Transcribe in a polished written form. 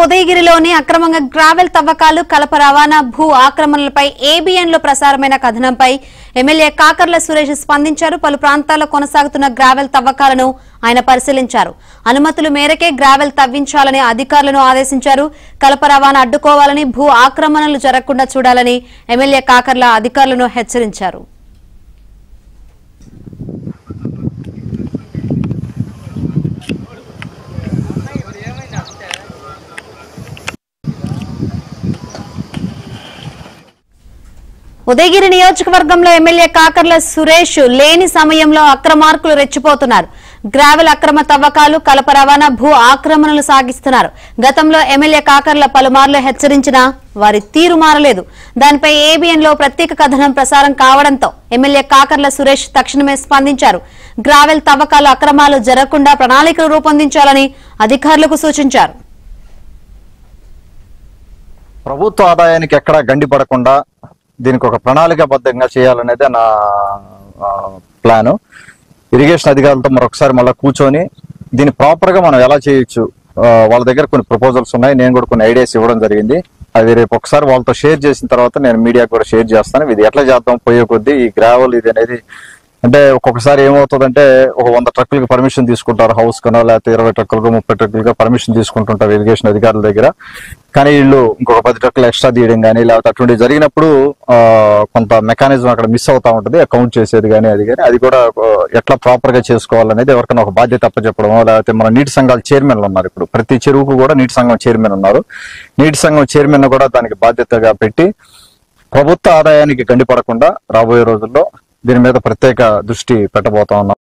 ఉదయగిరిలోని అక్రమంగా గ్రావెల్ తవ్వకాలు, కలప రవాణా, భూ ఆక్రమణలపై ఏబిఎన్ లో ప్రసారమైన కథనంపై ఎమ్మెల్యే కాకర్ల సురేష్ స్పందించారు. పలు ప్రాంతాల్లో కొనసాగుతున్న గ్రావెల్ తవ్వకాలను ఆయన పరిశీలించారు. అనుమతుల మేరకే గ్రావెల్ తవ్వించాలని అధికారులను ఆదేశించారు. కలప రవాణా అడ్డుకోవాలని, భూ ఆక్రమణలు జరగకుండా చూడాలని ఎమ్మెల్యే కాకర్ల అధికారులను హెచ్చరించారు. ఉదయగిరి నియోజకవర్గంలో ఎమ్మెల్యే కాకర్ల సురేష్ లేని సమయంలో అక్రమార్కులు రెచ్చిపోతున్నారు. గ్రావెల్ అక్రమ తవ్వకాలు, కలప రవాణా, భూ ఆక్రమణలు సాగిస్తున్నారు. గతంలో ఎమ్మెల్యే కాకర్ల పలుమార్లు హెచ్చరించినా వారి తీరు మారలేదు. దానిపై ఏబిఎన్ లో ప్రత్యేక కథనం ప్రసారం కావడంతో ఎమ్మెల్యే కాకర్ల సురేష్ తక్షణమే స్పందించారు. గ్రావెల్ తవ్వకాలు, అక్రమాలు జరగకుండా ప్రణాళికలు రూపొందించాలని అధికారులకు సూచించారు. ప్రభుత్వ ఆదాయానికి ఎక్కడా గండిపడకుండా దీనికి ఒక ప్రణాళికాబద్ధంగా చేయాలనేదే నా ప్లాను. ఇరిగేషన్ అధికారులతో మళ్ళీ కూర్చొని దీన్ని ప్రాపర్ గా మనం ఎలా చేయొచ్చు, వాళ్ళ దగ్గర కొన్ని ప్రపోజల్స్ ఉన్నాయి. నేను కూడా కొన్ని ఐడియాస్ ఇవ్వడం జరిగింది. అది రేపు ఒకసారి వాళ్ళతో షేర్ చేసిన తర్వాత నేను మీడియాకు కూడా షేర్ చేస్తాను. ఇది ఎట్లా చేద్దాం పోయే కొద్దీ ఈ గ్రావెల్ ఇది అనేది అంటే ఒక్కొక్కసారి ఏమవుతుందంటే ఒక 100 ట్రక్కులకి పర్మిషన్ తీసుకుంటారు, హౌస్ కనో లేకపోతే 20 ట్రక్కులకు 30 ట్రక్కులుగా పర్మిషన్ తీసుకుంటుంటారు ఇరిగేషన్ అధికారుల దగ్గర. కానీ వీళ్ళు ఇంకొక 10 ట్రక్కులు ఎక్స్ట్రా తీయడం కానీ లేకపోతే అటువంటి జరిగినప్పుడు కొంత మెకానిజం అక్కడ మిస్ అవుతా ఉంటుంది, అకౌంట్ చేసేది కానీ అది కూడా ఎట్లా ప్రాపర్ గా చేసుకోవాలనేది ఎవరికైనా ఒక బాధ్యత అప్పచెప్పడం. లేకపోతే మన నీటి సంఘాల చైర్మన్లు ఉన్నారు, ఇప్పుడు ప్రతి చెరువుకు కూడా నీటి సంఘం చైర్మన్ ఉన్నారు. నీటి సంఘం చైర్మన్ కూడా దానికి బాధ్యతగా పెట్టి ప్రభుత్వ ఆదాయానికి గండిపడకుండా రాబోయే రోజుల్లో దీని మీద ప్రత్యేక దృష్టి పెట్టబోతా ఉన్నాం.